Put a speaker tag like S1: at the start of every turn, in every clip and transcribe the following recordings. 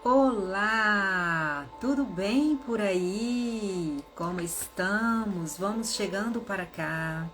S1: Olá, tudo bem por aí? Como estamos? Vamos chegando para cá.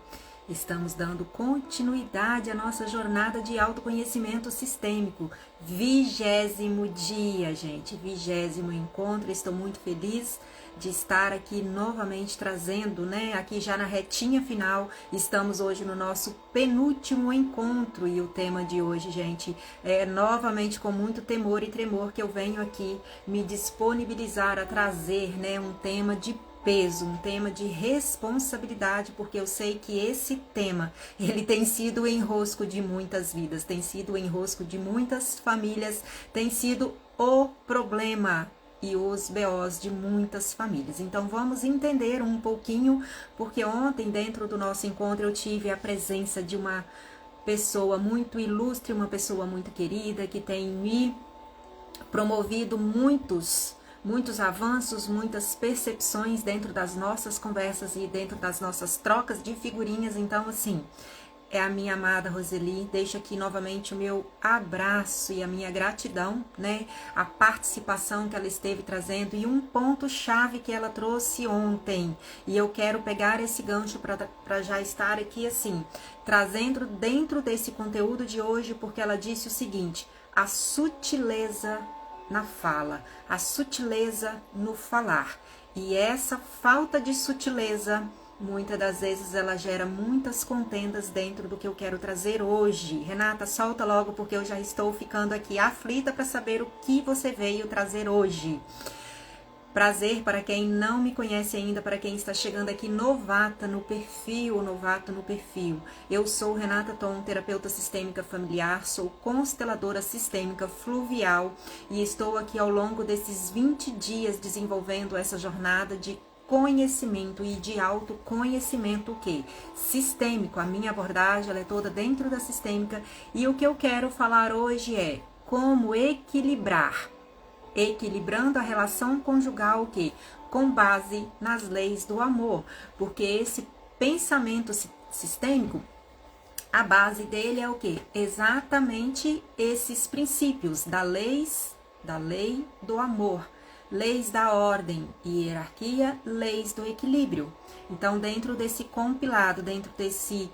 S1: Estamos dando continuidade à nossa jornada de autoconhecimento sistêmico. 20º dia, gente. 20º encontro. Estou muito feliz de estar aqui novamente trazendo, né? Aqui já na retinha final. Estamos hoje no nosso penúltimo encontro e o tema de hoje, gente, é novamente com muito temor e tremor que eu venho aqui me disponibilizar a trazer, né? Um tema de peso, um tema de responsabilidade, porque eu sei que esse tema, ele tem sido o enrosco de muitas vidas, tem sido o enrosco de muitas famílias, tem sido o problema e os BOs de muitas famílias. Então vamos entender um pouquinho, porque ontem dentro do nosso encontro eu tive a presença de uma pessoa muito ilustre, uma pessoa muito querida, que tem me promovido muitos avanços, muitas percepções dentro das nossas conversas e dentro das nossas trocas de figurinhas. Então, assim, é a minha amada Roseli. Deixo aqui novamente o meu abraço e a minha gratidão, né? A participação que ela esteve trazendo e um ponto-chave que ela trouxe ontem. E eu quero pegar esse gancho para já estar aqui, assim, trazendo dentro desse conteúdo de hoje, porque ela disse o seguinte: a sutileza na fala, a sutileza no falar. E essa falta de sutileza, muitas das vezes, ela gera muitas contendas dentro do que eu quero trazer hoje. Renata, solta logo, porque eu já estou ficando aqui aflita para saber o que você veio trazer hoje. Prazer para quem não me conhece ainda, para quem está chegando aqui novata no perfil, novato no perfil. Eu sou Renata Tom, terapeuta sistêmica familiar, sou consteladora sistêmica fluvial e estou aqui ao longo desses 20 dias desenvolvendo essa jornada de conhecimento e de autoconhecimento, o que? Sistêmico. A minha abordagem ela é toda dentro da sistêmica e o que eu quero falar hoje é como equilibrando a relação conjugal, que com base nas leis do amor, porque esse pensamento sistêmico, a base dele é o que? Exatamente esses princípios da lei do amor, leis da ordem e hierarquia, leis do equilíbrio. Então, dentro desse compilado, dentro desse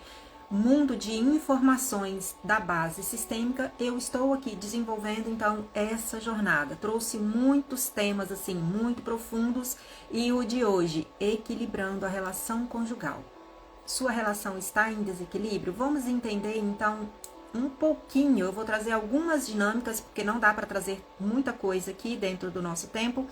S1: mundo de informações da base sistêmica, eu estou aqui desenvolvendo então essa jornada. Trouxe muitos temas assim muito profundos e o de hoje, equilibrando a relação conjugal. Sua relação está em desequilíbrio? Vamos entender então um pouquinho. Eu vou trazer algumas dinâmicas, porque não dá para trazer muita coisa aqui dentro do nosso tempo.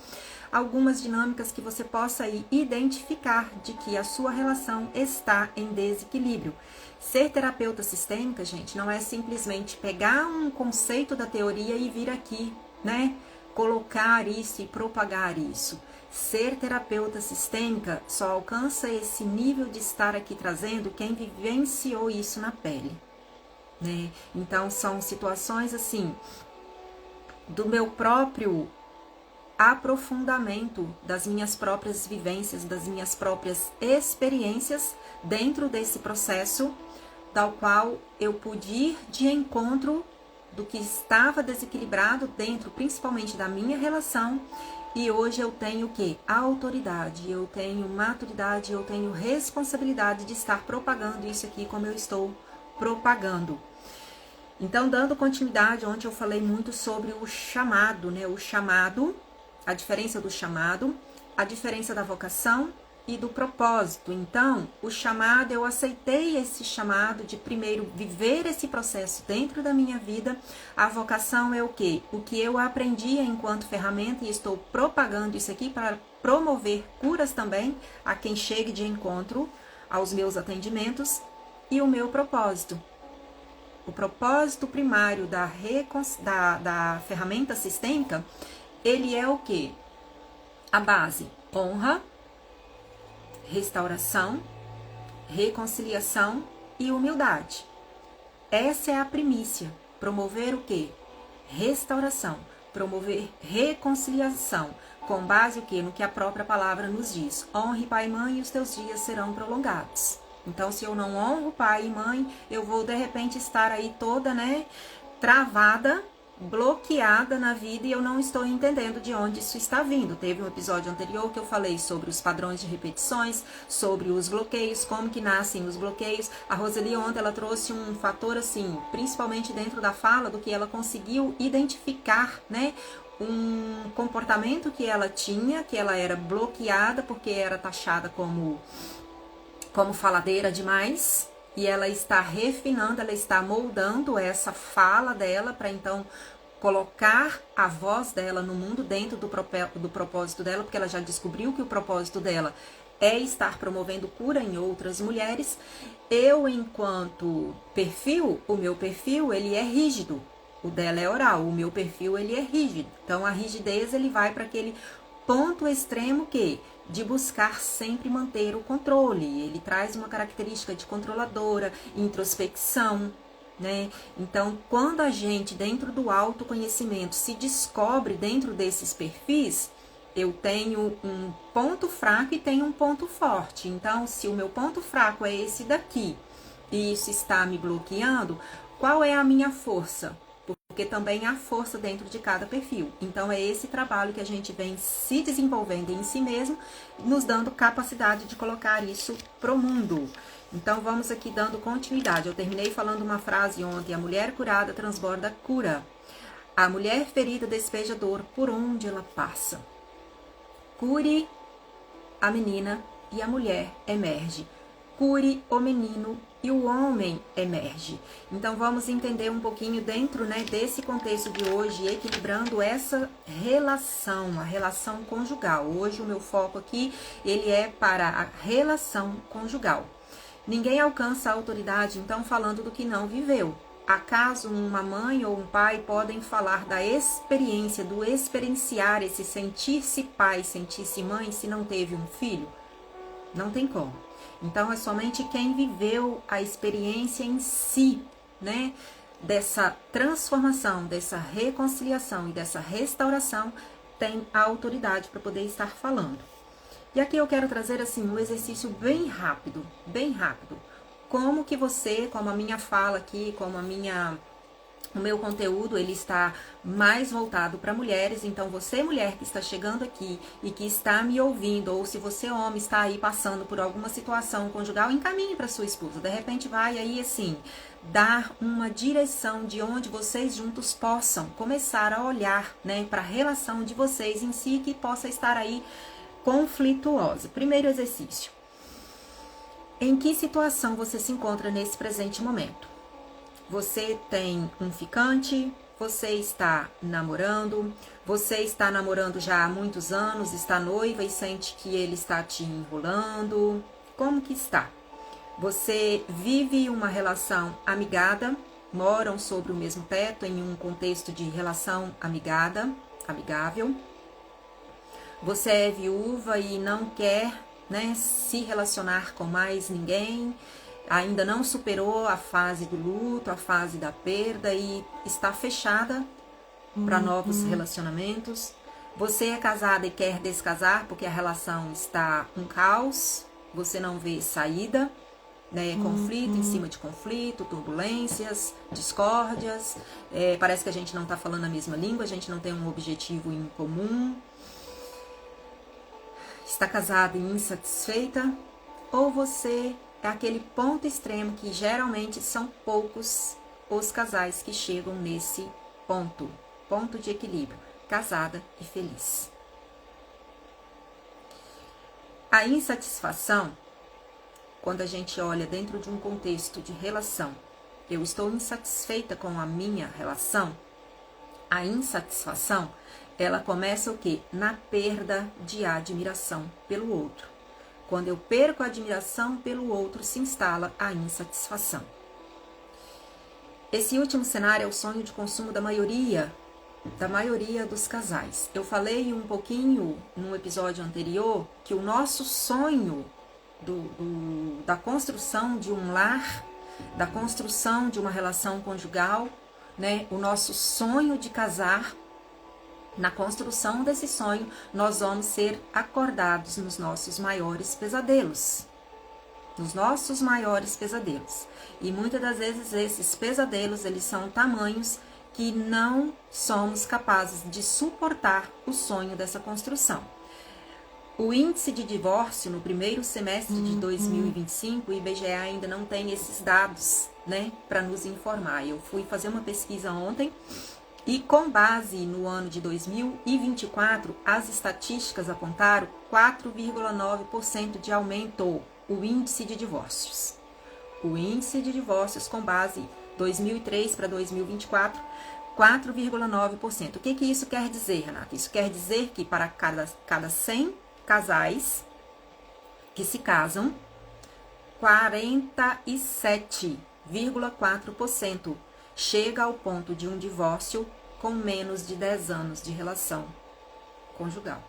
S1: Algumas dinâmicas que você possa aí identificar de que a sua relação está em desequilíbrio. Ser terapeuta sistêmica, gente, não é simplesmente pegar um conceito da teoria e vir aqui, né? Colocar isso e propagar isso. Ser terapeuta sistêmica só alcança esse nível de estar aqui trazendo quem vivenciou isso na pele, né? Então, são situações assim, do meu próprio aprofundamento, das minhas próprias vivências, das minhas próprias experiências dentro desse processo, tal qual eu pude ir de encontro do que estava desequilibrado dentro, principalmente da minha relação, e hoje eu tenho o quê? Autoridade, eu tenho maturidade, eu tenho responsabilidade de estar propagando isso aqui como eu estou propagando. Então, dando continuidade, ontem eu falei muito sobre o chamado, né? O chamado, a diferença do chamado, a diferença da vocação e do propósito. Então, o chamado, eu aceitei esse chamado de primeiro viver esse processo dentro da minha vida. A vocação é o quê? O que eu aprendi enquanto ferramenta e estou propagando isso aqui para promover curas também a quem chegue de encontro aos meus atendimentos. E o meu propósito. O propósito primário da ferramenta sistêmica, ele é o quê? A base: honra, restauração, reconciliação e humildade. Essa é a primícia. Promover o quê? Restauração. Promover reconciliação. Com base o quê? No que a própria palavra nos diz. Honre pai e mãe e os teus dias serão prolongados. Então, se eu não honro pai e mãe, eu vou de repente estar aí toda, né, travada bloqueada na vida e eu não estou entendendo de onde isso está vindo. Teve um episódio anterior que eu falei sobre os padrões de repetições, sobre os bloqueios, como que nascem os bloqueios. A Roseli ontem ela trouxe um fator assim, principalmente dentro da fala, do que ela conseguiu identificar, né? Um comportamento que ela tinha, que ela era bloqueada porque era taxada como faladeira demais, e ela está refinando, ela está moldando essa fala dela para então colocar a voz dela no mundo dentro do propósito dela, porque ela já descobriu que o propósito dela é estar promovendo cura em outras mulheres. Eu, enquanto perfil, o meu perfil, ele é rígido. O dela é oral, o meu perfil, ele é rígido. Então, a rigidez, ele vai para aquele ponto extremo que de buscar sempre manter o controle. Ele traz uma característica de controladora, introspecção, né? Então, quando a gente, dentro do autoconhecimento, se descobre dentro desses perfis, eu tenho um ponto fraco e tenho um ponto forte. Então, se o meu ponto fraco é esse daqui, e isso está me bloqueando, qual é a minha força? Porque também há força dentro de cada perfil. Então, é esse trabalho que a gente vem se desenvolvendo em si mesmo, nos dando capacidade de colocar isso pro mundo. Então, vamos aqui dando continuidade. Eu terminei falando uma frase ontem: a mulher curada transborda cura. A mulher ferida despeja dor por onde ela passa. Cure a menina e a mulher emerge. Cure o menino e o homem emerge. Então, vamos entender um pouquinho dentro, né, desse contexto de hoje, equilibrando essa relação, a relação conjugal. Hoje o meu foco aqui, ele é para a relação conjugal. Ninguém alcança a autoridade, então, falando do que não viveu. Acaso uma mãe ou um pai podem falar da experiência, do experienciar esse sentir-se pai, sentir-se mãe, se não teve um filho? Não tem como. Então, é somente quem viveu a experiência em si, né, dessa transformação, dessa reconciliação e dessa restauração, tem a autoridade para poder estar falando. E aqui eu quero trazer, assim, um exercício bem rápido, bem rápido. Como que você, como a minha fala aqui, como o meu conteúdo, ele está mais voltado para mulheres. Então, você, mulher que está chegando aqui e que está me ouvindo, ou se você, homem, está aí passando por alguma situação conjugal, encaminhe para sua esposa. De repente, vai aí, assim, dar uma direção de onde vocês juntos possam começar a olhar, né, para a relação de vocês em si, que possa estar aí conflituosa. Primeiro exercício. Em que situação você se encontra nesse presente momento? Você tem um ficante, você está namorando já há muitos anos, está noiva e sente que ele está te enrolando. Como que está? Você vive uma relação amigada, moram sobre o mesmo teto em um contexto de relação amigável. Você é viúva e não quer, né, se relacionar com mais ninguém, ainda não superou a fase do luto, a fase da perda e está fechada para novos relacionamentos. Você é casada e quer descasar porque a relação está um caos, você não vê saída, né? Conflito em cima de conflito, turbulências, discórdias, parece que a gente não está falando a mesma língua, a gente não tem um objetivo em comum. Está casada e insatisfeita? Ou você é aquele ponto extremo que geralmente são poucos os casais que chegam nesse ponto de equilíbrio, casada e feliz. A insatisfação, quando a gente olha dentro de um contexto de relação, eu estou insatisfeita com a minha relação, a insatisfação, ela começa o quê? Na perda de admiração pelo outro. Quando eu perco a admiração pelo outro, se instala a insatisfação. Esse último cenário é o sonho de consumo da maioria dos casais. Eu falei um pouquinho num episódio anterior que o nosso sonho da construção de um lar, da construção de uma relação conjugal, né? O nosso sonho de casar, na construção desse sonho, nós vamos ser acordados nos nossos maiores pesadelos. E muitas das vezes esses pesadelos, eles são tamanhos que não somos capazes de suportar o sonho dessa construção. O índice de divórcio no primeiro semestre de 2025, o IBGE ainda não tem esses dados, né, para nos informar. Eu fui fazer uma pesquisa ontem e, com base no ano de 2024, as estatísticas apontaram 4,9% de aumento o índice de divórcios. O índice de divórcios com base 2003 para 2024, 4,9%. O que isso quer dizer, Renata? Isso quer dizer que para cada 100 casais que se casam, 47,4% chega ao ponto de um divórcio com menos de 10 anos de relação conjugal.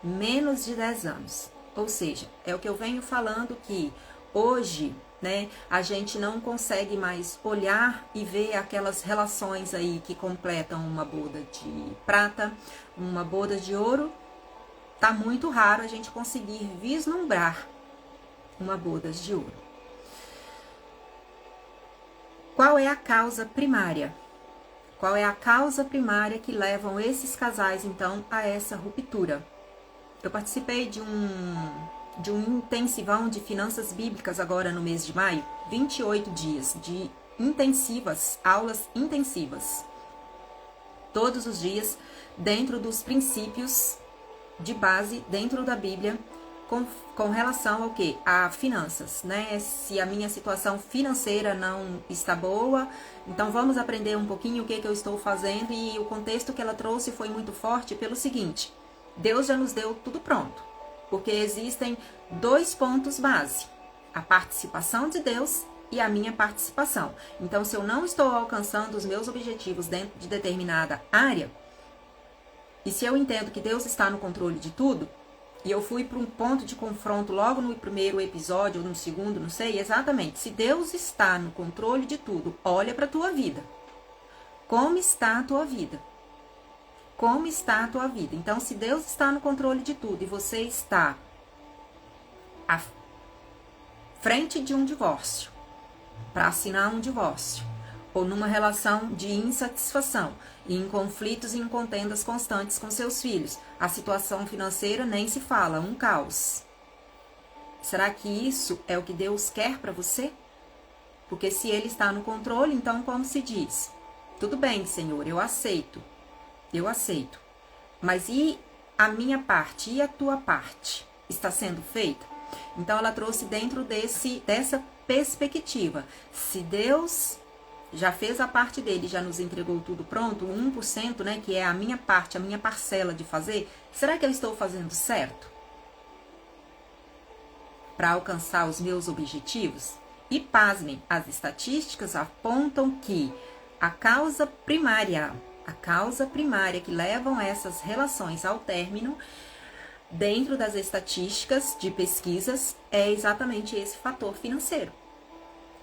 S1: Menos de 10 anos. Ou seja, é o que eu venho falando que hoje, né, a gente não consegue mais olhar e ver aquelas relações aí que completam uma boda de prata, uma boda de ouro. Tá muito raro a gente conseguir vislumbrar uma boda de ouro. Qual é a causa primária? Qual é a causa primária que levam esses casais, então, a essa ruptura? Eu participei de um intensivão de finanças bíblicas agora no mês de maio, 28 dias de intensivas, aulas intensivas. Todos os dias, dentro dos princípios de base, dentro da Bíblia, com relação ao quê? A finanças, né? Se a minha situação financeira não está boa, então vamos aprender um pouquinho o que eu estou fazendo, e o contexto que ela trouxe foi muito forte pelo seguinte: Deus já nos deu tudo pronto, porque existem 2 pontos base, a participação de Deus e a minha participação. Então, se eu não estou alcançando os meus objetivos dentro de determinada área, e se eu entendo que Deus está no controle de tudo, e eu fui para um ponto de confronto logo no primeiro episódio, ou no segundo, não sei, exatamente, se Deus está no controle de tudo, olha para a tua vida. Como está a tua vida? Como está a tua vida? Então, se Deus está no controle de tudo e você está à frente de um divórcio, para assinar um divórcio, ou numa relação de insatisfação, e em conflitos e em contendas constantes com seus filhos, a situação financeira nem se fala, um caos. Será que isso é o que Deus quer para você? Porque se Ele está no controle, então como se diz? Tudo bem, Senhor, eu aceito. Mas e a minha parte, e a tua parte? Está sendo feita? Então ela trouxe dentro dessa perspectiva. Se Deus já fez a parte dele, já nos entregou tudo pronto, 1%, né, que é a minha parte, a minha parcela de fazer, será que eu estou fazendo certo para alcançar os meus objetivos? E pasmem, as estatísticas apontam que a causa primária que levam essas relações ao término, dentro das estatísticas de pesquisas, é exatamente esse fator financeiro.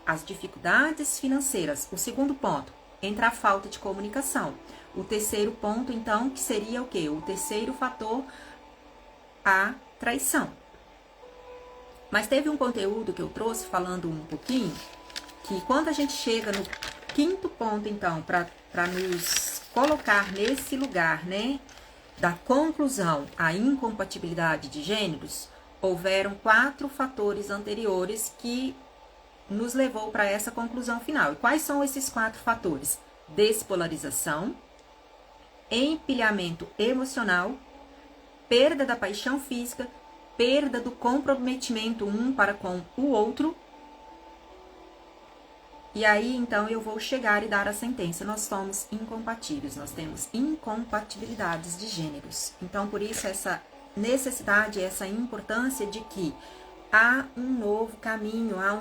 S1: As dificuldades financeiras. O segundo ponto, entra a falta de comunicação. O terceiro ponto, então, que seria o quê? O terceiro fator, a traição. Mas teve um conteúdo que eu trouxe falando um pouquinho, que quando a gente chega no quinto ponto, então, para nos colocar nesse lugar, né, da conclusão, a incompatibilidade de gêneros, houveram 4 fatores anteriores que nos levou para essa conclusão final. E quais são esses 4 fatores? Despolarização, empilhamento emocional, perda da paixão física, perda do comprometimento um para com o outro. E aí, então, eu vou chegar e dar a sentença. Nós somos incompatíveis, nós temos incompatibilidades de gêneros. Então, por isso, essa necessidade, essa importância de que há um novo caminho, há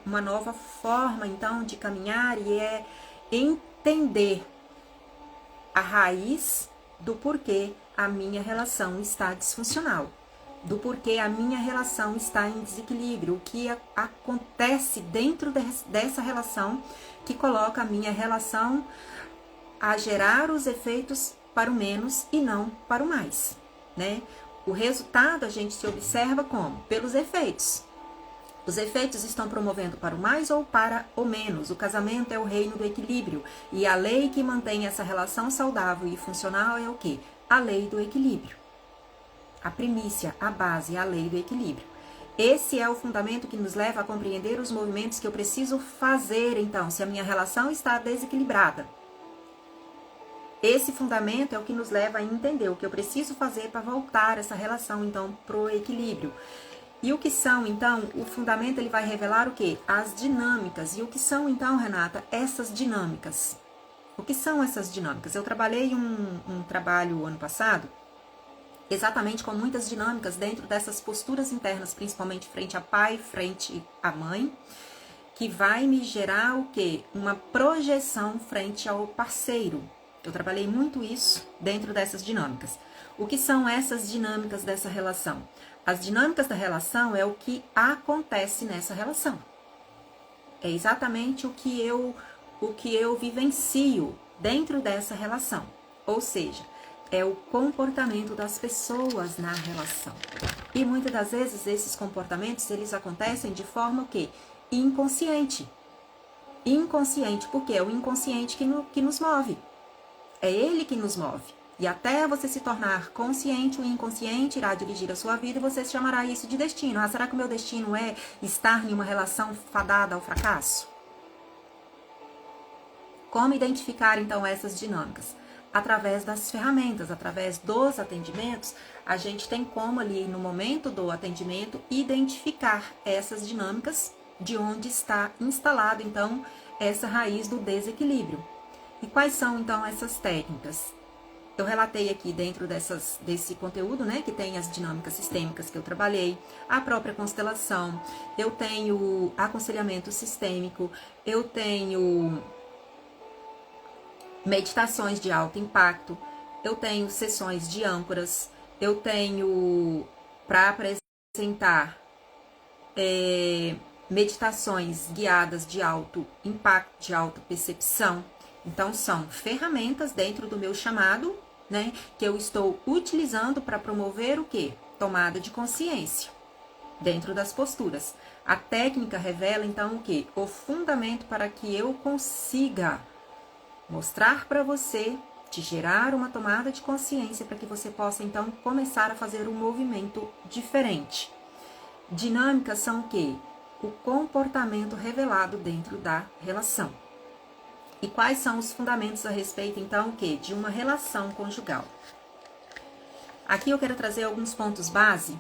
S1: uma nova forma, então, de caminhar, e é entender a raiz do porquê a minha relação está disfuncional, do porquê a minha relação está em desequilíbrio, o que acontece dentro dessa relação que coloca a minha relação a gerar os efeitos para o menos e não para o mais, né? O resultado a gente se observa como? Pelos efeitos. Os efeitos estão promovendo para o mais ou para o menos. O casamento é o reino do equilíbrio. E a lei que mantém essa relação saudável e funcional é o quê? A lei do equilíbrio. A primícia, a base, a lei do equilíbrio. Esse é o fundamento que nos leva a compreender os movimentos que eu preciso fazer, então, se a minha relação está desequilibrada. Esse fundamento é o que nos leva a entender o que eu preciso fazer para voltar essa relação, então, para o equilíbrio. E o que são, então, o fundamento ele vai revelar o quê? As dinâmicas. E o que são, então, Renata, essas dinâmicas? O que são essas dinâmicas? Eu trabalhei um trabalho ano passado, exatamente com muitas dinâmicas dentro dessas posturas internas, principalmente frente a pai, frente à mãe, que vai me gerar o quê? Uma projeção frente ao parceiro. Eu trabalhei muito isso dentro dessas dinâmicas. O que são essas dinâmicas dessa relação? As dinâmicas da relação é o que acontece nessa relação. É exatamente o que eu vivencio dentro dessa relação. Ou seja, é o comportamento das pessoas na relação. E muitas das vezes esses comportamentos, eles acontecem de forma o quê? Inconsciente. Inconsciente, porque é o inconsciente que nos move. É ele que nos move. E até você se tornar consciente, o inconsciente irá dirigir a sua vida e você chamará isso de destino. Ah, será que o meu destino é estar em uma relação fadada ao fracasso? Como identificar, então, essas dinâmicas? Através das ferramentas, através dos atendimentos, a gente tem como ali, no momento do atendimento, identificar essas dinâmicas de onde está instalado, então, essa raiz do desequilíbrio. E quais são, então, essas técnicas? Eu relatei aqui dentro desse conteúdo, né, que tem as dinâmicas sistêmicas que eu trabalhei, a própria constelação, eu tenho aconselhamento sistêmico, eu tenho meditações de alto impacto, eu tenho sessões de âncoras, eu tenho para apresentar meditações guiadas de alto impacto, de alta percepção. Então, são ferramentas dentro do meu chamado, né, que eu estou utilizando para promover o quê? Tomada de consciência dentro das posturas. A técnica revela, então, o quê? O fundamento para que eu consiga mostrar para você, te gerar uma tomada de consciência para que você possa, então, começar a fazer um movimento diferente. Dinâmicas são o quê? O comportamento revelado dentro da relação. E quais são os fundamentos a respeito, então, o quê? De uma relação conjugal. Aqui eu quero trazer alguns pontos base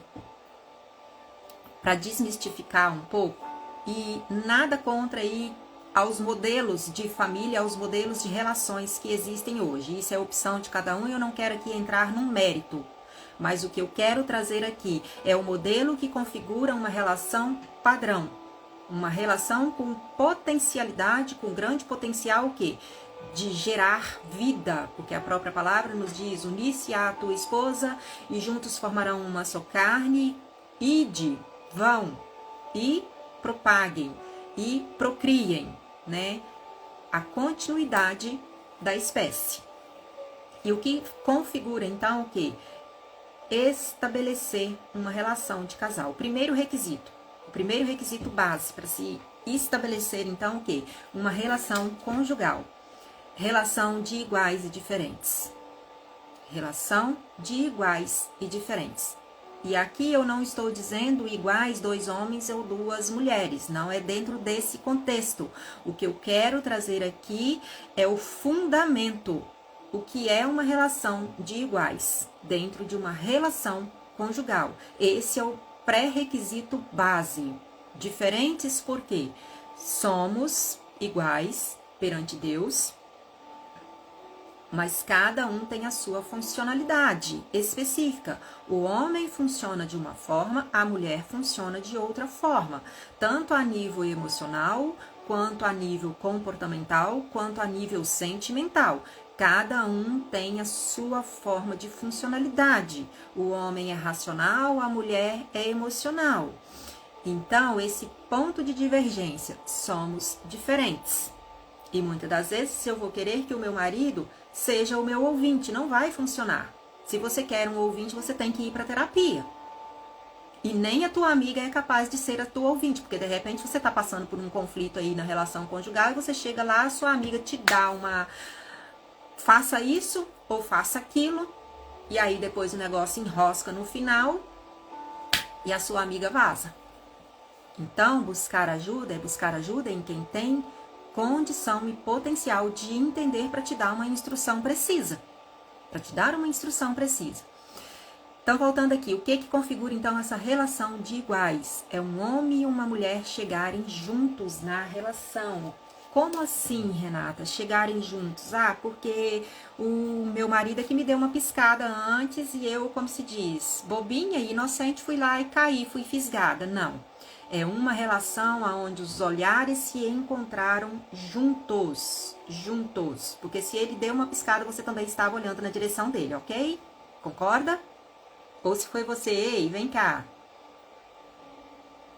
S1: para desmistificar um pouco e nada contra aí aos modelos de família, aos modelos de relações que existem hoje. Isso é opção de cada um e eu não quero aqui entrar num mérito. Mas o que eu quero trazer aqui é o modelo que configura uma relação padrão. Uma relação com potencialidade, com grande potencial o quê? De gerar vida, porque a própria palavra nos diz, unir-se à tua esposa e juntos formarão uma só carne, ide, vão e propaguem e procriem, né? A continuidade da espécie. E o que configura então o quê? Estabelecer uma relação de casal. O primeiro requisito base para se estabelecer, então, o quê? Uma relação conjugal. Relação de iguais e diferentes. Relação de iguais e diferentes. E aqui eu não estou dizendo iguais 2 homens ou 2 mulheres, não é dentro desse contexto. O que eu quero trazer aqui é o fundamento, o que é uma relação de iguais dentro de uma relação conjugal. Esse é o pré-requisito base. Diferentes porque somos iguais perante Deus, mas cada um tem a sua funcionalidade específica. O homem funciona de uma forma, a mulher funciona de outra forma, tanto a nível emocional, quanto a nível comportamental, quanto a nível sentimental. Cada um tem a sua forma de funcionalidade. O homem é racional, a mulher é emocional. Então, esse ponto de divergência, somos diferentes. E muitas das vezes, se eu vou querer que o meu marido seja o meu ouvinte, não vai funcionar. Se você quer um ouvinte, você tem que ir para terapia. E nem a tua amiga é capaz de ser a tua ouvinte, porque de repente você tá passando por um conflito aí na relação conjugal e você chega lá, a sua amiga te dá uma faça isso ou faça aquilo, e aí depois o negócio enrosca no final e a sua amiga vaza. Então, buscar ajuda é buscar ajuda em quem tem condição e potencial de entender para te dar uma instrução precisa. Para te dar uma instrução precisa. Então, voltando aqui, o que configura então essa relação de iguais? É um homem e uma mulher chegarem juntos na relação. Como assim, Renata? Chegarem juntos? Ah, porque o meu marido é que me deu uma piscada antes e eu, como se diz, bobinha e inocente, fui lá e caí, fui fisgada. Não. É uma relação onde os olhares se encontraram juntos. Juntos. Porque se ele deu uma piscada, você também estava olhando na direção dele, ok? Concorda? Ou se foi você, ei, vem cá.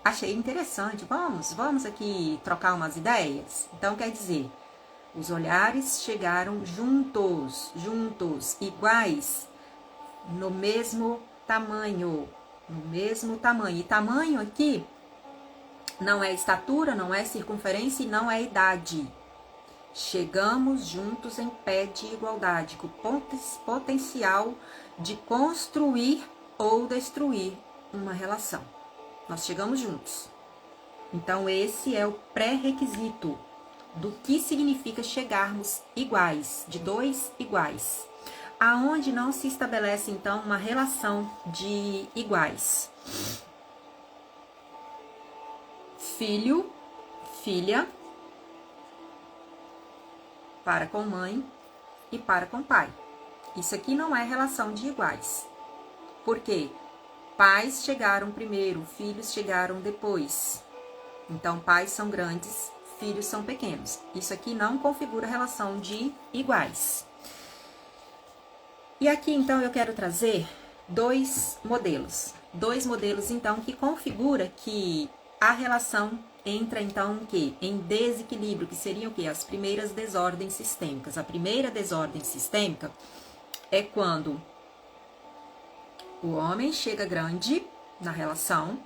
S1: Achei interessante, vamos aqui trocar umas ideias? Então, quer dizer, os olhares chegaram juntos, iguais, no mesmo tamanho, E tamanho aqui não é estatura, não é circunferência e não é idade. Chegamos juntos em pé de igualdade, com potencial de construir ou destruir uma relação. Nós chegamos juntos. Então, esse é o pré-requisito do que significa chegarmos iguais, de dois iguais. Aonde não se estabelece, então, uma relação de iguais. Filho, filha, para com mãe e para com pai. Isso aqui não é relação de iguais. Por quê? Pais chegaram primeiro, filhos chegaram depois. Então, pais são grandes, filhos são pequenos. Isso aqui não configura relação de iguais. E aqui, então, eu quero trazer dois modelos. Dois modelos, então, que configura que a relação entra, então, o quê? Em desequilíbrio, que seriam o quê? As primeiras desordens sistêmicas. A primeira desordem sistêmica é quando o homem chega grande na relação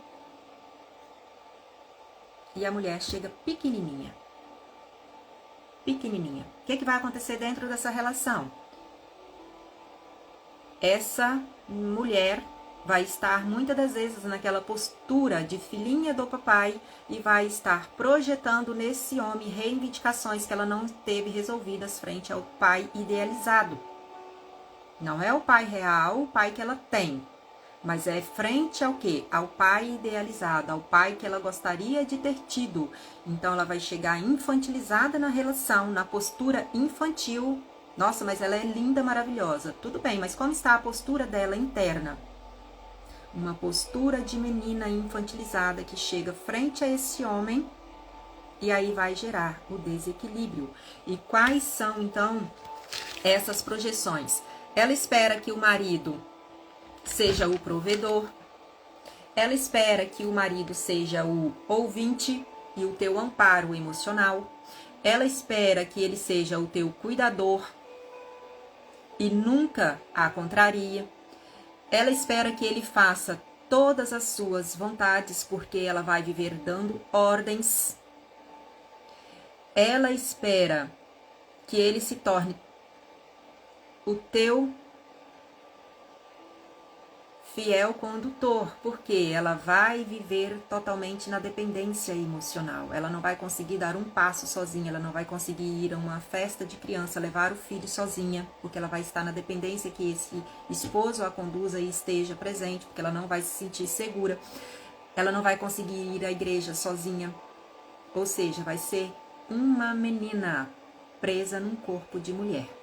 S1: e a mulher chega pequenininha. Pequenininha. O que vai acontecer dentro dessa relação? Essa mulher vai estar muitas das vezes naquela postura de filhinha do papai e vai estar projetando nesse homem reivindicações que ela não teve resolvidas frente ao pai idealizado. Não é o pai real, o pai que ela tem, mas é frente ao quê? Ao pai idealizado, ao pai que ela gostaria de ter tido. Então ela vai chegar infantilizada na relação, na postura infantil. Nossa, mas ela é linda, maravilhosa. Tudo bem, mas como está a postura dela interna? Uma postura de menina infantilizada que chega frente a esse homem e aí vai gerar o desequilíbrio. E quais são, então, essas projeções? Ela espera que o marido seja o provedor, ela espera que o marido seja o ouvinte e o teu amparo emocional, ela espera que ele seja o teu cuidador e nunca a contraria, ela espera que ele faça todas as suas vontades porque ela vai viver dando ordens, ela espera que ele se torne o teu fiel condutor, porque ela vai viver totalmente na dependência emocional. Ela não vai conseguir dar um passo sozinha, ela não vai conseguir ir a uma festa de criança, levar o filho sozinha, porque ela vai estar na dependência que esse esposo a conduza e esteja presente, porque ela não vai se sentir segura. Ela não vai conseguir ir à igreja sozinha, ou seja, vai ser uma menina presa num corpo de mulher.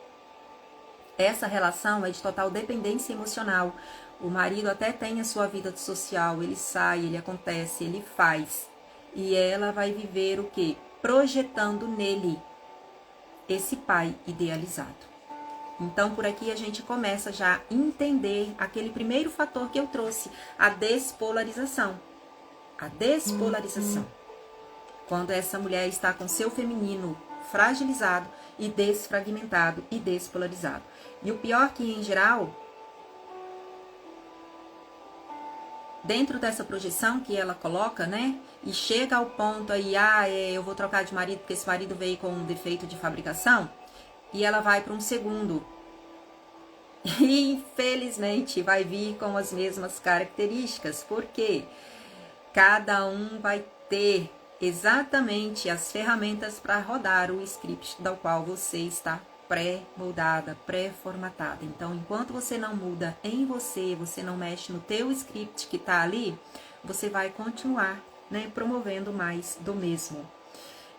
S1: Essa relação é de total dependência emocional. O marido até tem a sua vida social, ele sai, ele acontece, ele faz. E ela vai viver o quê? Projetando nele esse pai idealizado. Então, por aqui a gente começa já a entender aquele primeiro fator que eu trouxe, a despolarização. A despolarização. Quando essa mulher está com seu feminino fragilizado e desfragmentado e despolarizado. E o pior que, em geral, dentro dessa projeção que ela coloca, né? E chega ao ponto aí, eu vou trocar de marido porque esse marido veio com um defeito de fabricação. E ela vai para um segundo. E infelizmente vai vir com as mesmas características, porque cada um vai ter exatamente as ferramentas para rodar o script do qual você está pré-moldada, pré-formatada. Então, enquanto você não muda em você, você não mexe no teu script que está ali, você vai continuar, né, promovendo mais do mesmo.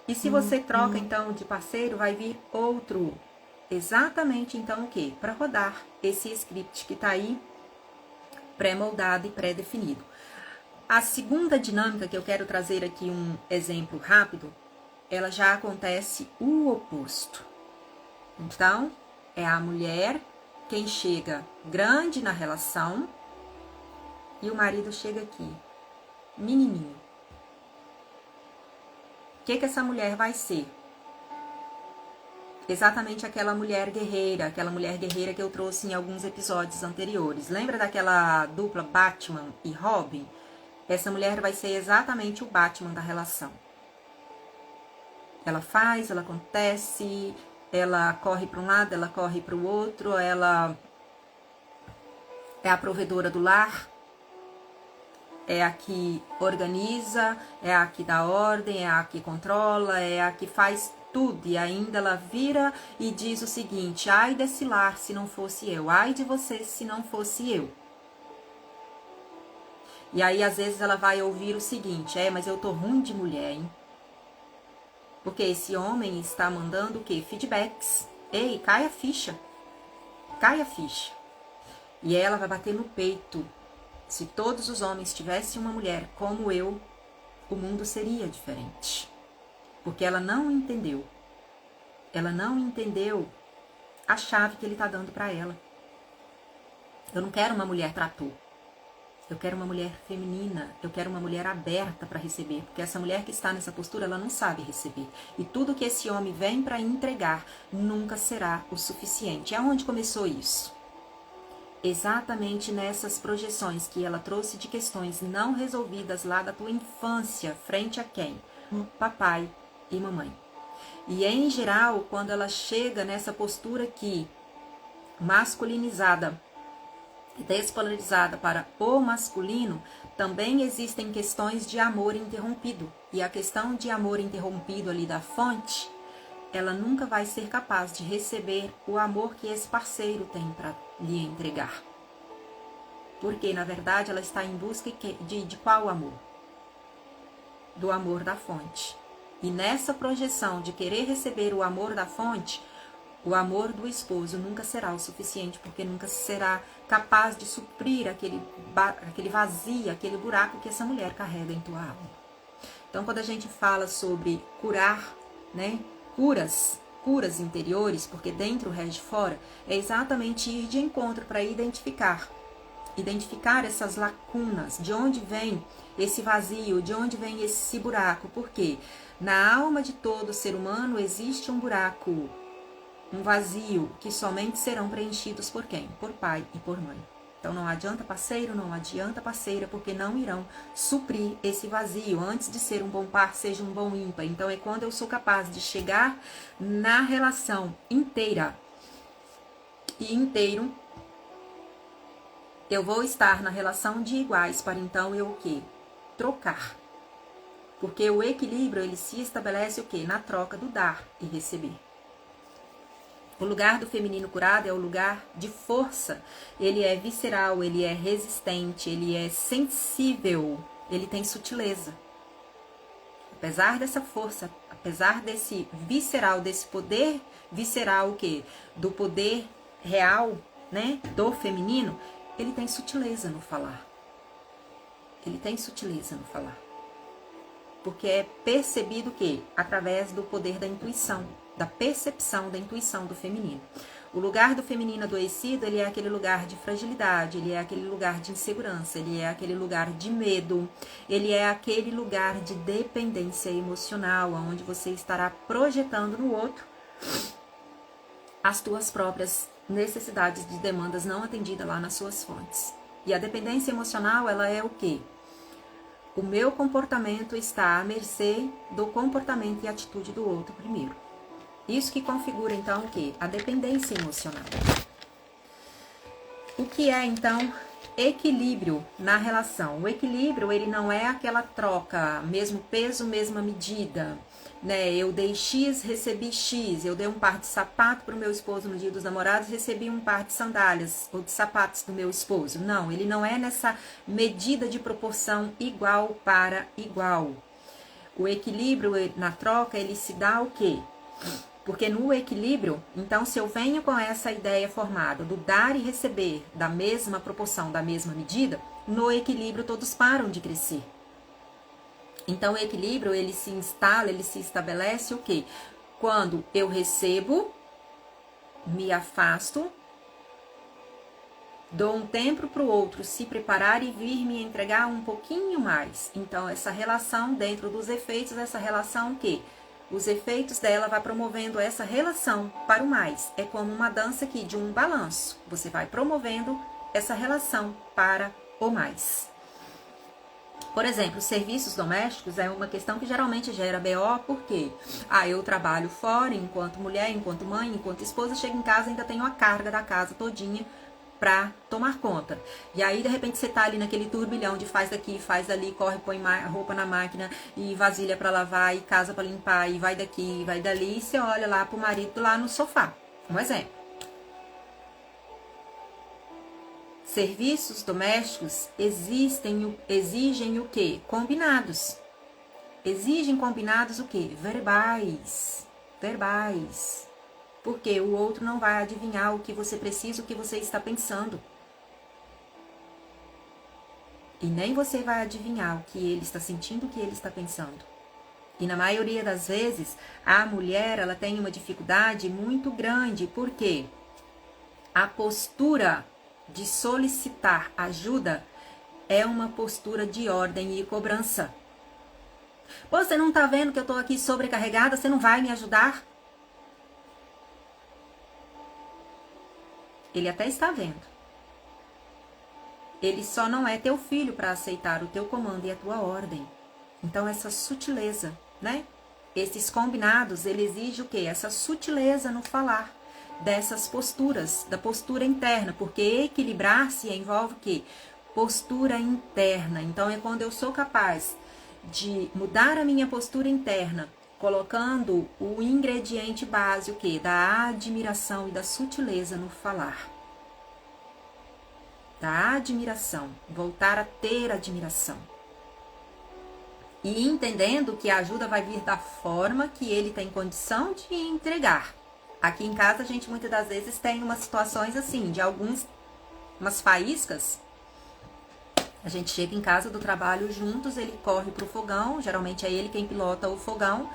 S1: E se você troca, então, de parceiro, vai vir outro. Exatamente, então, o quê? Para rodar esse script que está aí, pré-moldado e pré-definido. A segunda dinâmica que eu quero trazer aqui um exemplo rápido, ela já acontece o oposto. Então, é a mulher quem chega grande na relação e o marido chega aqui, menininho. O que essa mulher vai ser? Exatamente aquela mulher guerreira que eu trouxe em alguns episódios anteriores. Lembra daquela dupla Batman e Robin? Essa mulher vai ser exatamente o Batman da relação. Ela faz, ela acontece, ela corre para um lado, ela corre para o outro, ela é a provedora do lar, é a que organiza, é a que dá ordem, é a que controla, é a que faz tudo. E ainda ela vira e diz o seguinte: ai desse lar se não fosse eu, ai de você se não fosse eu. E aí, às vezes, ela vai ouvir o seguinte: mas eu tô ruim de mulher, hein? Porque esse homem está mandando o quê? Feedbacks. Ei, cai a ficha. Cai a ficha. E ela vai bater no peito. Se todos os homens tivessem uma mulher como eu, o mundo seria diferente. Porque ela não entendeu. Ela não entendeu a chave que ele está dando para ela. Eu não quero uma mulher trator. Eu quero uma mulher feminina, eu quero uma mulher aberta para receber, porque essa mulher que está nessa postura, ela não sabe receber. E tudo que esse homem vem para entregar nunca será o suficiente. Aonde começou isso? Exatamente nessas projeções que ela trouxe de questões não resolvidas lá da tua infância, frente a quem? Papai e mamãe. E em geral, quando ela chega nessa postura aqui, masculinizada, despolarizada para o masculino, também existem questões de amor interrompido. E a questão de amor interrompido ali da fonte, ela nunca vai ser capaz de receber o amor que esse parceiro tem para lhe entregar. Porque, na verdade, ela está em busca de qual amor? Do amor da fonte. E nessa projeção de querer receber o amor da fonte, o amor do esposo nunca será o suficiente, porque nunca será capaz de suprir aquele vazio, aquele buraco que essa mulher carrega em tua alma. Então, quando a gente fala sobre curar, né, curas interiores, porque dentro rege fora, é exatamente ir de encontro para identificar essas lacunas, de onde vem esse vazio, de onde vem esse buraco, porque na alma de todo ser humano existe um buraco, um vazio que somente serão preenchidos por quem? Por pai e por mãe. Então não adianta parceiro, não adianta parceira, porque não irão suprir esse vazio. Antes de ser um bom par, seja um bom ímpar. Então é quando eu sou capaz de chegar na relação inteira e inteiro, eu vou estar na relação de iguais para então eu o quê? Trocar. Porque o equilíbrio, ele se estabelece o quê? Na troca do dar e receber. O lugar do feminino curado é o lugar de força. Ele é visceral, ele é resistente, ele é sensível, ele tem sutileza. Apesar dessa força, apesar desse visceral, desse poder visceral, o quê? Do poder real, né? Do feminino, ele tem sutileza no falar. Ele tem sutileza no falar. Porque é percebido o quê? Através do poder da intuição, da percepção da intuição do feminino. O lugar do feminino adoecido, ele é aquele lugar de fragilidade, ele é aquele lugar de insegurança, ele é aquele lugar de medo, ele é aquele lugar de dependência emocional, onde você estará projetando no outro as tuas próprias necessidades de demandas não atendidas lá nas suas fontes. E a dependência emocional, ela é o quê? O meu comportamento está à mercê do comportamento e atitude do outro primeiro. Isso que configura, então, o quê? A dependência emocional. O que é, então, equilíbrio na relação? O equilíbrio, ele não é aquela troca, mesmo peso, mesma medida, né? Eu dei X, recebi X. Eu dei um par de sapato para o meu esposo no dia dos namorados, recebi um par de sandálias ou de sapatos do meu esposo. Não, ele não é nessa medida de proporção igual para igual. O equilíbrio na troca, ele se dá o quê? Porque no equilíbrio, então, se eu venho com essa ideia formada do dar e receber da mesma proporção, da mesma medida, no equilíbrio todos param de crescer. Então, o equilíbrio, ele se instala, ele se estabelece o quê? Quando eu recebo, me afasto, dou um tempo para o outro se preparar e vir me entregar um pouquinho mais. Então, essa relação, dentro dos efeitos, essa relação o quê? Os efeitos dela vai promovendo essa relação para o mais. É como uma dança aqui de um balanço. Você vai promovendo essa relação para o mais. Por exemplo, serviços domésticos é uma questão que geralmente gera BO, porque eu trabalho fora enquanto mulher, enquanto mãe, enquanto esposa, chego em casa e ainda tenho a carga da casa todinha para tomar conta. E aí, de repente, você tá ali naquele turbilhão de faz daqui, faz dali, corre, põe roupa na máquina, e vasilha para lavar, e casa para limpar, e vai daqui, e vai dali, e você olha lá pro marido lá no sofá. Um exemplo. Serviços domésticos exigem o quê? Combinados. Exigem combinados o quê? Verbais. Verbais. Porque o outro não vai adivinhar o que você precisa, o que você está pensando. E nem você vai adivinhar o que ele está sentindo, o que ele está pensando. E na maioria das vezes, a mulher, ela tem uma dificuldade muito grande, porque a postura de solicitar ajuda é uma postura de ordem e cobrança. Pô, você não tá vendo que eu tô aqui sobrecarregada? Você não vai me ajudar? Ele até está vendo. Ele só não é teu filho para aceitar o teu comando e a tua ordem. Então, essa sutileza, né? Esses combinados, ele exige o quê? Essa sutileza no falar dessas posturas, da postura interna, porque equilibrar-se envolve o quê? Postura interna. Então, é quando eu sou capaz de mudar a minha postura interna, colocando o ingrediente base, o quê? Da admiração e da sutileza no falar. Da admiração. Voltar a ter admiração. E entendendo que a ajuda vai vir da forma que ele tem condição de entregar. Aqui em casa, a gente muitas das vezes tem umas situações assim, de umas faíscas. A gente chega em casa do trabalho juntos, ele corre pro fogão, geralmente é ele quem pilota o fogão,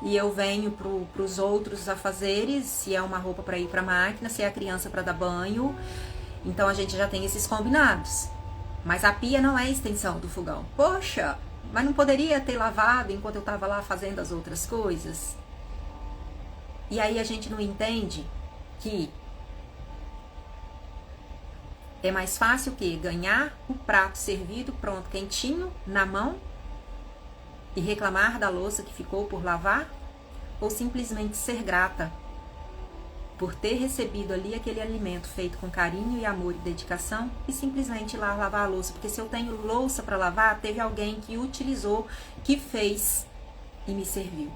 S1: e eu venho pros outros afazeres, se é uma roupa para ir pra máquina, se é a criança para dar banho. Então a gente já tem esses combinados. Mas a pia não é a extensão do fogão. Poxa, mas não poderia ter lavado enquanto eu estava lá fazendo as outras coisas? E aí a gente não entende que é mais fácil que ganhar o prato servido, pronto, quentinho, na mão, e reclamar da louça que ficou por lavar, ou simplesmente ser grata por ter recebido ali aquele alimento feito com carinho e amor e dedicação, e simplesmente ir lá lavar a louça. Porque se eu tenho louça para lavar, teve alguém que utilizou, que fez e me serviu.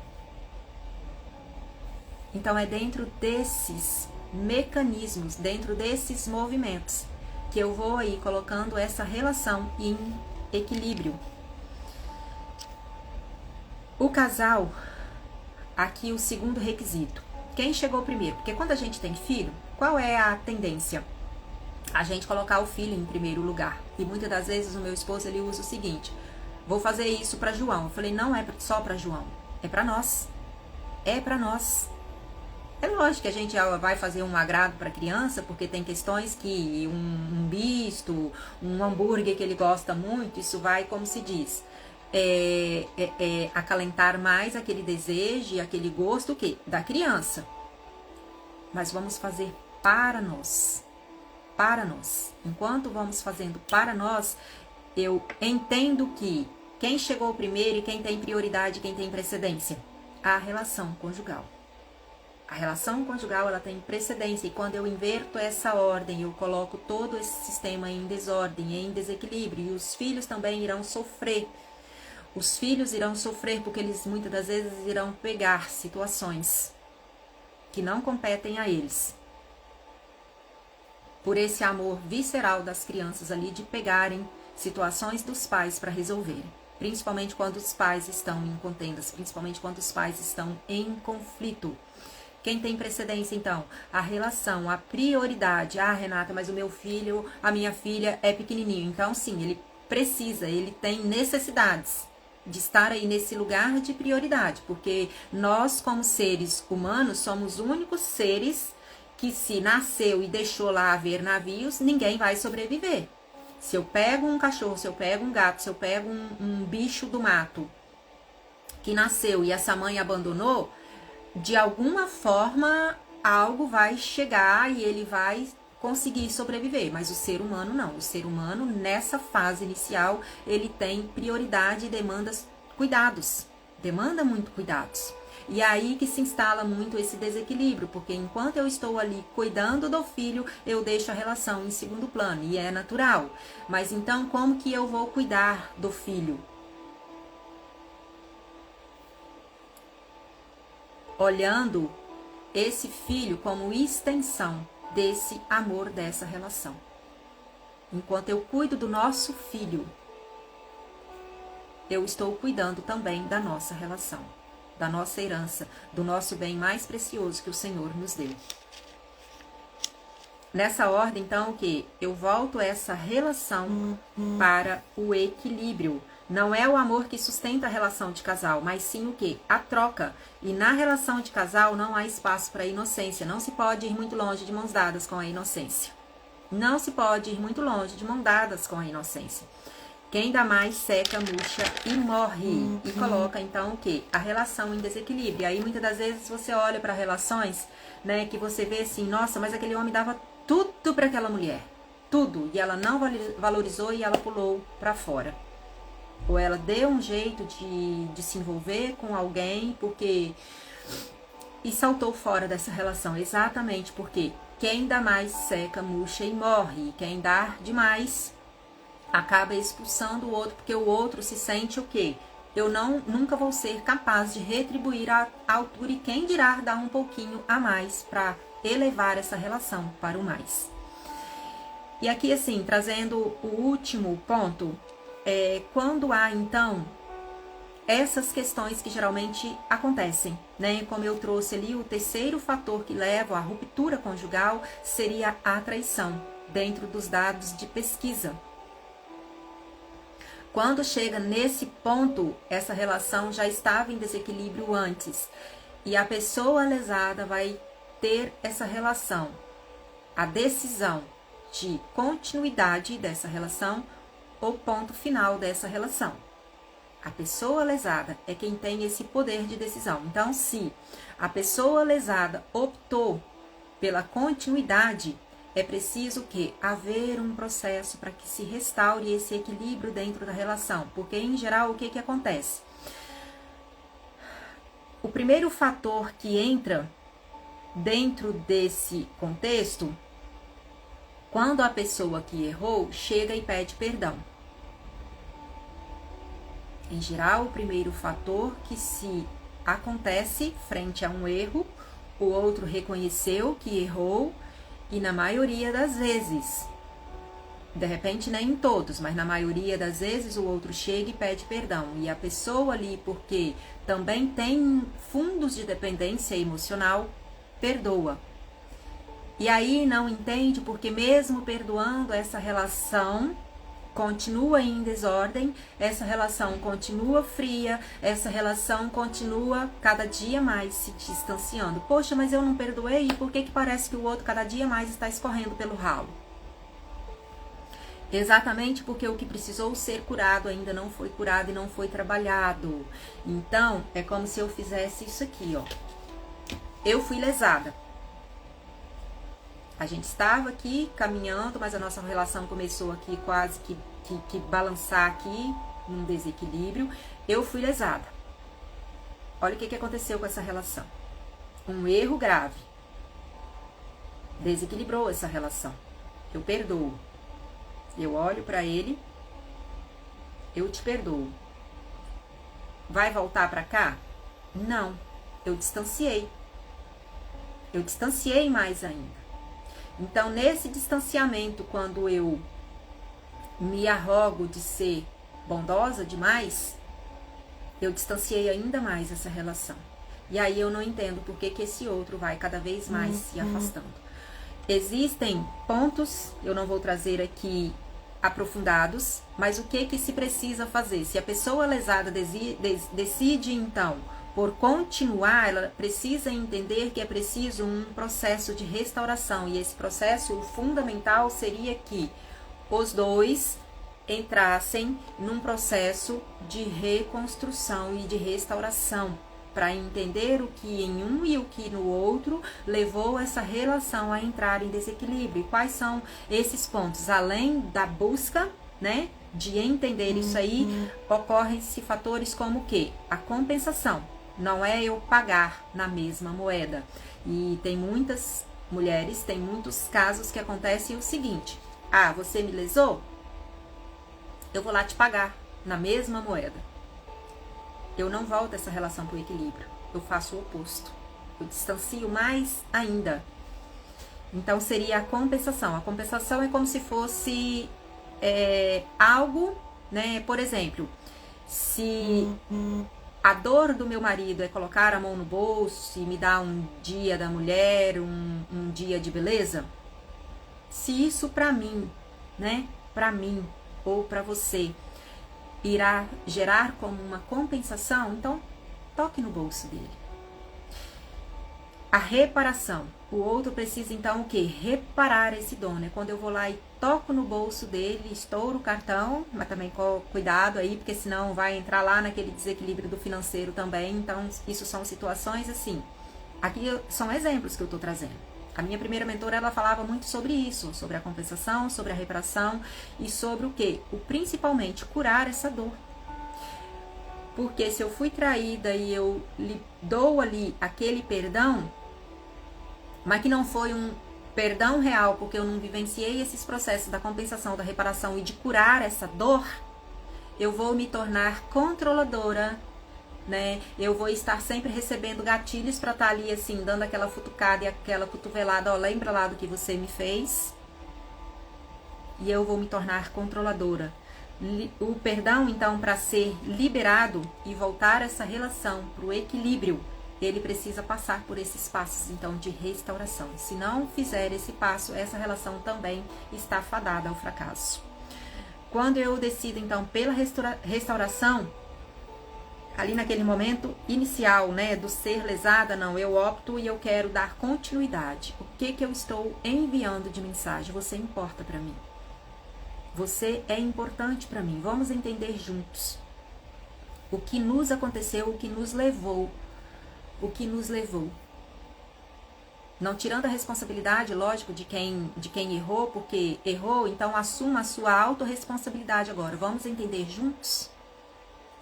S1: Então é dentro desses mecanismos, dentro desses movimentos, que eu vou aí colocando essa relação em equilíbrio. O casal, aqui o segundo requisito. Quem chegou primeiro? Porque quando a gente tem filho, qual é a tendência? A gente colocar o filho em primeiro lugar. E muitas das vezes o meu esposo, ele usa o seguinte: vou fazer isso para João. Eu falei, não é só para João, é para nós. É para nós. É lógico que a gente vai fazer um agrado para a criança, porque tem questões que um misto, um hambúrguer que ele gosta muito, isso vai, como se diz, acalentar mais aquele desejo e aquele gosto o quê? Da criança. Mas vamos fazer para nós. para nós. Enquanto vamos fazendo para nós, eu entendo que quem chegou primeiro e quem tem prioridade, quem tem precedência? A relação conjugal. A relação conjugal, ela tem precedência, e quando eu inverto essa ordem, eu coloco todo esse sistema em desordem, em desequilíbrio, e os filhos também irão sofrer. Os filhos irão sofrer porque eles muitas das vezes irão pegar situações que não competem a eles. Por esse amor visceral das crianças ali de pegarem situações dos pais para resolverem. Principalmente quando os pais estão em contendas, principalmente quando os pais estão em conflito. Quem tem precedência, então? A relação, a prioridade. Ah, Renata, mas o meu filho, a minha filha é pequenininho. Então, sim, ele precisa, ele tem necessidades de estar aí nesse lugar de prioridade. Porque nós, como seres humanos, somos os únicos seres que, se nasceu e deixou lá haver navios, ninguém vai sobreviver. Se eu pego um cachorro, se eu pego um gato, se eu pego um bicho do mato que nasceu e essa mãe abandonou, de alguma forma algo vai chegar e ele vai conseguir sobreviver. Mas o ser humano não. O ser humano, nessa fase inicial, ele tem prioridade e demanda cuidados. Demanda muito cuidados. E é aí que se instala muito esse desequilíbrio, porque enquanto eu estou ali cuidando do filho, eu deixo a relação em segundo plano, e é natural. Mas então, como que eu vou cuidar do filho? Olhando esse filho como extensão desse amor, dessa relação. Enquanto eu cuido do nosso filho, eu estou cuidando também da nossa relação, da nossa herança, do nosso bem mais precioso que o Senhor nos deu. Nessa ordem, então, o que? Eu volto essa relação para o equilíbrio. Não é o amor que sustenta a relação de casal, mas sim o que? A troca. E na relação de casal não há espaço para inocência. Não se pode ir muito longe de mãos dadas com a inocência. Não se pode ir muito longe de mãos dadas com a inocência. Quem dá mais seca, murcha e morre. E coloca, então, o quê? A relação em desequilíbrio. E aí, muitas das vezes, você olha para relações, né, que você vê assim, nossa, mas aquele homem dava tudo para aquela mulher. Tudo. E ela não valorizou e ela pulou para fora. Ou ela deu um jeito de se envolver com alguém e saltou fora dessa relação. Exatamente porque quem dá mais seca, murcha e morre. E quem dá demais acaba expulsando o outro, porque o outro se sente o quê? Eu nunca vou ser capaz de retribuir a altura, e quem dirá dar um pouquinho a mais para elevar essa relação para o mais. E aqui, assim, trazendo o último ponto, quando há, então, essas questões que geralmente acontecem, né? Como eu trouxe ali, o terceiro fator que leva à ruptura conjugal seria a traição, dentro dos dados de pesquisa. Quando chega nesse ponto, essa relação já estava em desequilíbrio antes. E a pessoa lesada vai ter essa relação, a decisão de continuidade dessa relação ou ponto final dessa relação. A pessoa lesada é quem tem esse poder de decisão. Então, se a pessoa lesada optou pela continuidade, é preciso que haver um processo para que se restaure esse equilíbrio dentro da relação. Porque, em geral, o que acontece? O primeiro fator que entra dentro desse contexto, quando a pessoa que errou chega e pede perdão. Em geral, o primeiro fator que se acontece frente a um erro, o outro reconheceu que errou, e na maioria das vezes, de repente nem em todos, mas na maioria das vezes o outro chega e pede perdão. E a pessoa ali, porque também tem fundos de dependência emocional, perdoa. E aí não entende porque mesmo perdoando, essa relação continua em desordem, essa relação continua fria, essa relação continua cada dia mais se distanciando. Poxa, mas eu não perdoei, e por que parece que o outro cada dia mais está escorrendo pelo ralo? Exatamente porque o que precisou ser curado ainda não foi curado e não foi trabalhado. Então, é como se eu fizesse isso aqui, ó. Eu fui lesada. A gente estava aqui caminhando, mas a nossa relação começou aqui quase que balançar aqui, num desequilíbrio. Eu fui lesada. Olha o que aconteceu com essa relação. Um erro grave. Desequilibrou essa relação. Eu perdoo. Eu olho para ele. Eu te perdoo. Vai voltar para cá? Não. Eu distanciei. Eu distanciei mais ainda. Então, nesse distanciamento, quando eu me arrogo de ser bondosa demais, eu distanciei ainda mais essa relação. E aí eu não entendo por que esse outro vai cada vez mais se afastando. Existem pontos, eu não vou trazer aqui aprofundados, mas o que se precisa fazer? Se a pessoa lesada decide, então, por continuar, ela precisa entender que é preciso um processo de restauração. E esse processo, o fundamental seria que os dois entrassem num processo de reconstrução e de restauração, para entender o que em um e o que no outro levou essa relação a entrar em desequilíbrio. E quais são esses pontos? Além da busca, né, de entender isso aí, ocorrem-se fatores como o quê? A compensação. Não é eu pagar na mesma moeda. E tem muitas mulheres, tem muitos casos que acontecem o seguinte: ah, você me lesou? Eu vou lá te pagar na mesma moeda. Eu não volto essa relação para o equilíbrio. Eu faço o oposto. Eu distancio mais ainda. Então, seria a compensação. A compensação é como se fosse algo, né? Por exemplo, se a dor do meu marido é colocar a mão no bolso e me dar um dia da mulher, um dia de beleza, se isso para mim, né? Para mim ou para você irá gerar como uma compensação, então toque no bolso dele. A reparação. O outro precisa então o quê? Reparar esse dono. É quando eu vou lá e toco no bolso dele, estouro o cartão, mas também com cuidado aí, porque senão vai entrar lá naquele desequilíbrio do financeiro também. Então, isso são situações assim. Aqui são exemplos que eu estou trazendo. A minha primeira mentora, ela falava muito sobre isso, sobre a compensação, sobre a reparação e sobre o quê? Principalmente curar essa dor. Porque se eu fui traída e eu lhe dou ali aquele perdão, mas que não foi um perdão real, porque eu não vivenciei esses processos da compensação, da reparação e de curar essa dor, eu vou me tornar controladora, né? Eu vou estar sempre recebendo gatilhos para estar ali assim, dando aquela futucada e aquela cotovelada, ó, lembra lá do que você me fez? E eu vou me tornar controladora. O perdão, então, para ser liberado e voltar essa relação para o equilíbrio, ele precisa passar por esses passos, então, de restauração. Se não fizer esse passo, essa relação também está fadada ao fracasso. Quando eu decido, então, pela restauração, ali naquele momento inicial, né, do ser lesada, não, eu opto e eu quero dar continuidade. O que eu estou enviando de mensagem? Você importa para mim. Você é importante para mim. Vamos entender juntos o que nos aconteceu, o que nos levou. O que nos levou. Não tirando a responsabilidade, lógico, de quem errou, porque errou, então assuma a sua autorresponsabilidade agora. Vamos entender juntos?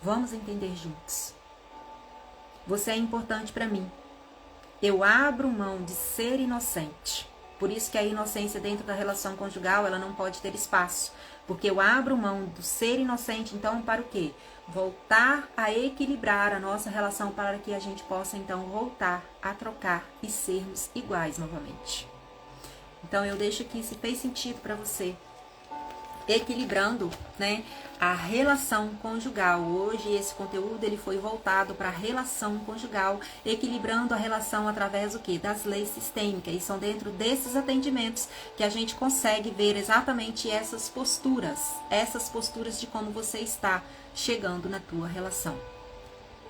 S1: Vamos entender juntos. Você é importante para mim. Eu abro mão de ser inocente. Por isso que a inocência dentro da relação conjugal, ela não pode ter espaço. Porque eu abro mão do ser inocente, então, para o quê? Voltar a equilibrar a nossa relação para que a gente possa, então, voltar a trocar e sermos iguais novamente. Então, eu deixo aqui, se fez sentido para você, equilibrando, né, a relação conjugal. Hoje esse conteúdo ele foi voltado para a relação conjugal, equilibrando a relação através do quê? Das leis sistêmicas. E são dentro desses atendimentos que a gente consegue ver exatamente essas posturas de como você está chegando na tua relação.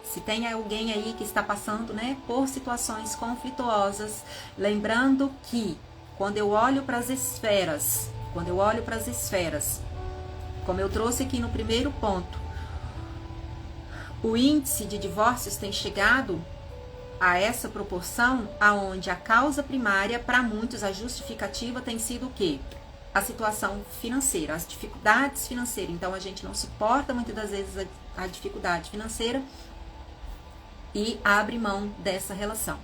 S1: Se tem alguém aí que está passando, né, por situações conflituosas, lembrando que quando eu olho para as esferas, como eu trouxe aqui no primeiro ponto, o índice de divórcios tem chegado a essa proporção aonde a causa primária, para muitos, a justificativa tem sido o quê? A situação financeira, as dificuldades financeiras. Então, a gente não suporta muitas das vezes a dificuldade financeira e abre mão dessa relação.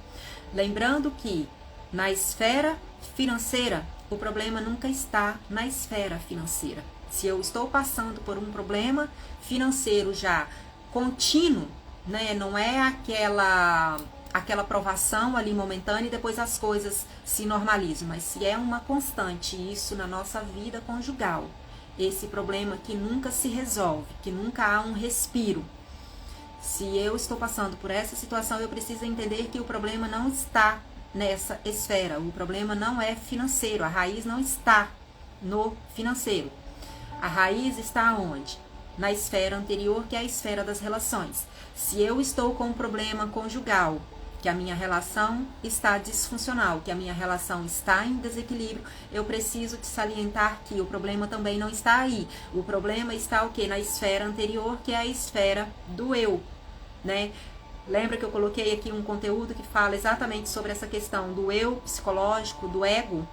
S1: Lembrando que na esfera financeira, o problema nunca está na esfera financeira. Se eu estou passando por um problema financeiro já contínuo, né, não é aquela provação ali momentânea e depois as coisas se normalizam, mas se é uma constante isso na nossa vida conjugal, esse problema que nunca se resolve, que nunca há um respiro. Se eu estou passando por essa situação, eu preciso entender que o problema não está nessa esfera, o problema não é financeiro, a raiz não está no financeiro. A raiz está onde? Na esfera anterior, que é a esfera das relações. Se eu estou com um problema conjugal, que a minha relação está disfuncional, que a minha relação está em desequilíbrio, eu preciso de salientar que o problema também não está aí. O problema está o quê? Na esfera anterior, que é a esfera do eu, né? Lembra que eu coloquei aqui um conteúdo que fala exatamente sobre essa questão do eu psicológico, do ego?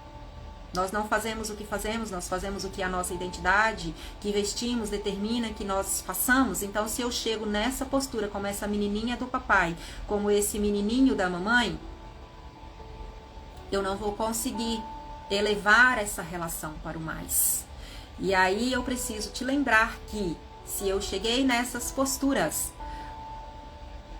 S1: Nós não fazemos o que fazemos, nós fazemos o que a nossa identidade, que vestimos, determina que nós façamos. Então, se eu chego nessa postura, como essa menininha do papai, como esse menininho da mamãe, eu não vou conseguir elevar essa relação para o mais. E aí eu preciso te lembrar que, se eu cheguei nessas posturas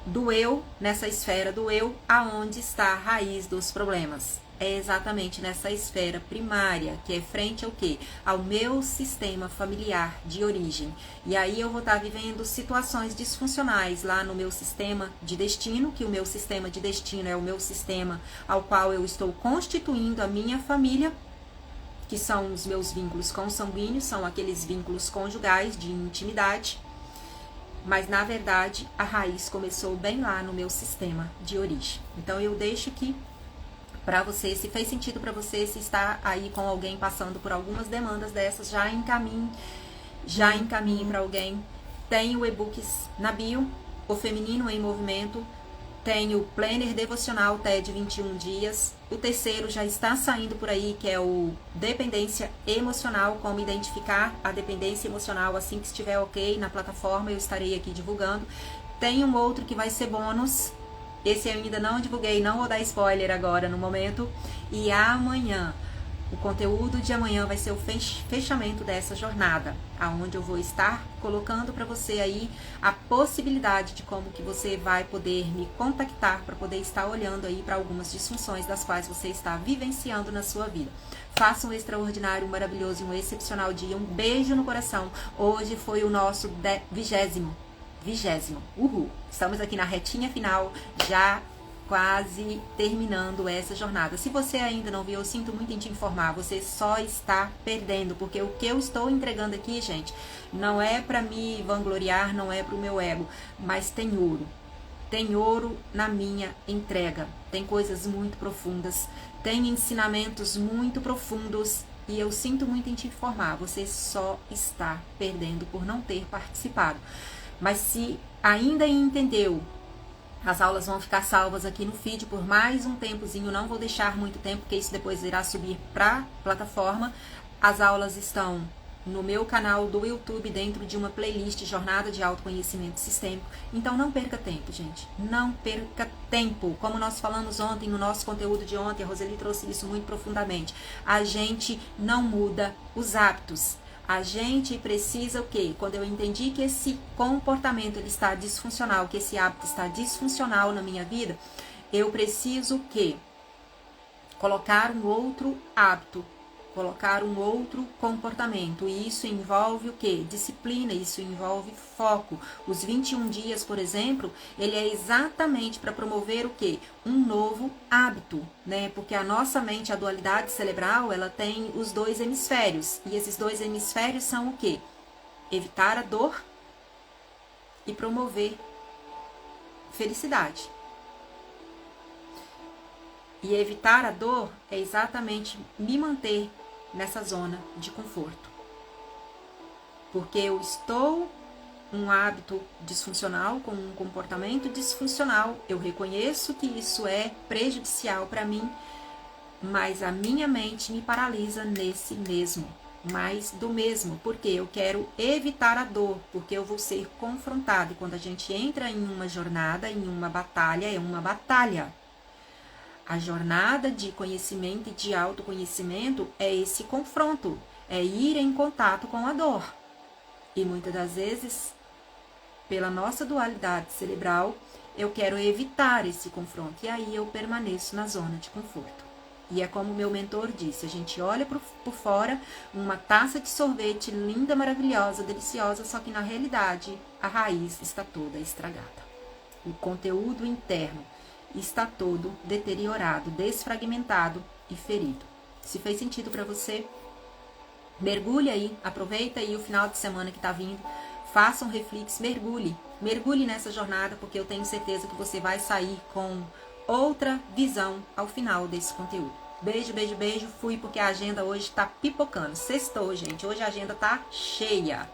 S1: do eu, nessa esfera do eu, aonde está a raiz dos problemas? É exatamente nessa esfera primária, que é frente ao quê? Ao meu sistema familiar de origem. E aí eu vou estar vivendo situações disfuncionais lá no meu sistema de destino, que o meu sistema de destino é o meu sistema ao qual eu estou constituindo a minha família, que são os meus vínculos consanguíneos, são aqueles vínculos conjugais de intimidade. Mas, na verdade, a raiz começou bem lá no meu sistema de origem. Então, eu deixo aqui para você, se fez sentido para você, se está aí com alguém passando por algumas demandas dessas, já encaminhe para alguém. Tem o e-books na bio, O Feminino em Movimento, tem o Planner Devocional TED 21 dias, o terceiro já está saindo por aí, que é o Dependência Emocional, como identificar a dependência emocional, assim que estiver ok na plataforma, eu estarei aqui divulgando. Tem um outro que vai ser bônus, esse eu ainda não divulguei, não vou dar spoiler agora no momento. E amanhã, o conteúdo de amanhã vai ser o fechamento dessa jornada, aonde eu vou estar colocando para você aí a possibilidade de como que você vai poder me contactar para poder estar olhando aí para algumas disfunções das quais você está vivenciando na sua vida. Faça um extraordinário, um maravilhoso e um excepcional dia. Um beijo no coração. Hoje foi o nosso 20º. Uhul! Estamos aqui na retinha final, já quase terminando essa jornada. Se você ainda não viu, eu sinto muito em te informar, você só está perdendo, porque o que eu estou entregando aqui, gente, não é para me vangloriar, não é para o meu ego, mas tem ouro. Tem ouro na minha entrega. Tem coisas muito profundas, tem ensinamentos muito profundos. E eu sinto muito em te informar, você só está perdendo por não ter participado. Mas se ainda entendeu, as aulas vão ficar salvas aqui no feed por mais um tempozinho, não vou deixar muito tempo, porque isso depois irá subir para a plataforma. As aulas estão no meu canal do YouTube, dentro de uma playlist Jornada de Autoconhecimento Sistêmico. Então não perca tempo, gente, não perca tempo. Como nós falamos ontem, no nosso conteúdo de ontem, a Roseli trouxe isso muito profundamente. A gente não muda os hábitos. A gente precisa o quê? Quando eu entendi que esse comportamento ele está disfuncional, que esse hábito está disfuncional na minha vida, eu preciso o quê? Colocar um outro hábito, colocar um outro comportamento. E isso envolve o quê? Disciplina, isso envolve foco. Os 21 dias, por exemplo, ele é exatamente para promover o quê? Um novo hábito, né? Porque a nossa mente, a dualidade cerebral, ela tem os dois hemisférios. E esses dois hemisférios são o quê? Evitar a dor e promover felicidade. E evitar a dor é exatamente me manter nessa zona de conforto. Porque eu estou um hábito disfuncional, com um comportamento disfuncional. Eu reconheço que isso é prejudicial para mim, mas a minha mente me paralisa nesse mesmo, mais do mesmo, porque eu quero evitar a dor, porque eu vou ser confrontado. E quando a gente entra em uma jornada, em uma batalha, é uma batalha. A jornada de conhecimento e de autoconhecimento é esse confronto, é ir em contato com a dor. E muitas das vezes, pela nossa dualidade cerebral, eu quero evitar esse confronto. E aí eu permaneço na zona de conforto. E é como meu mentor disse, a gente olha por fora uma taça de sorvete linda, maravilhosa, deliciosa, só que na realidade a raiz está toda estragada. O conteúdo interno está todo deteriorado, desfragmentado e ferido. Se fez sentido para você, mergulhe aí, aproveita aí o final de semana que está vindo, faça um reflexo, mergulhe nessa jornada, porque eu tenho certeza que você vai sair com outra visão ao final desse conteúdo. Beijo, beijo, beijo. Fui porque a agenda hoje tá pipocando. Sextou, gente. Hoje a agenda tá cheia.